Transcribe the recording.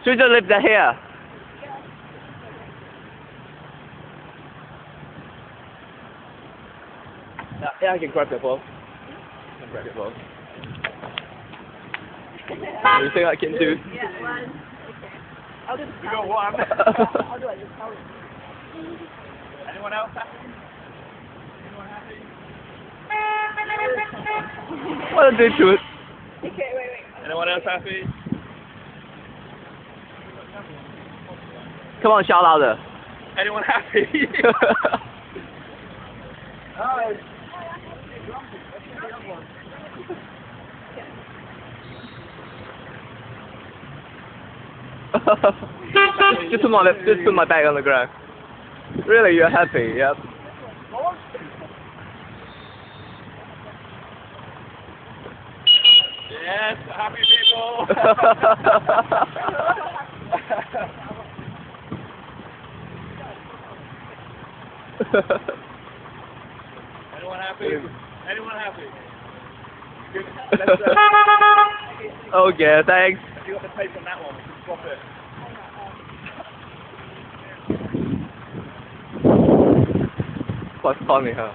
Should we just leave that here? Yeah, I can grab your ball. I can grab your ball. You think I can do? Yeah, one. Okay. I'll do the You got one. I'll do it. Just tell me. Anyone else happy? Anyone happy? What did they do? Okay, wait. Anyone else happy? Come on, shout louder. Anyone happy? Oh. Just put my bag on the ground. Really, you're happy? Yep. Yes, happy people. Anyone happy? Anyone happy? Good. Okay, thanks. You got the tape on that one. Swap it. What's funny, huh?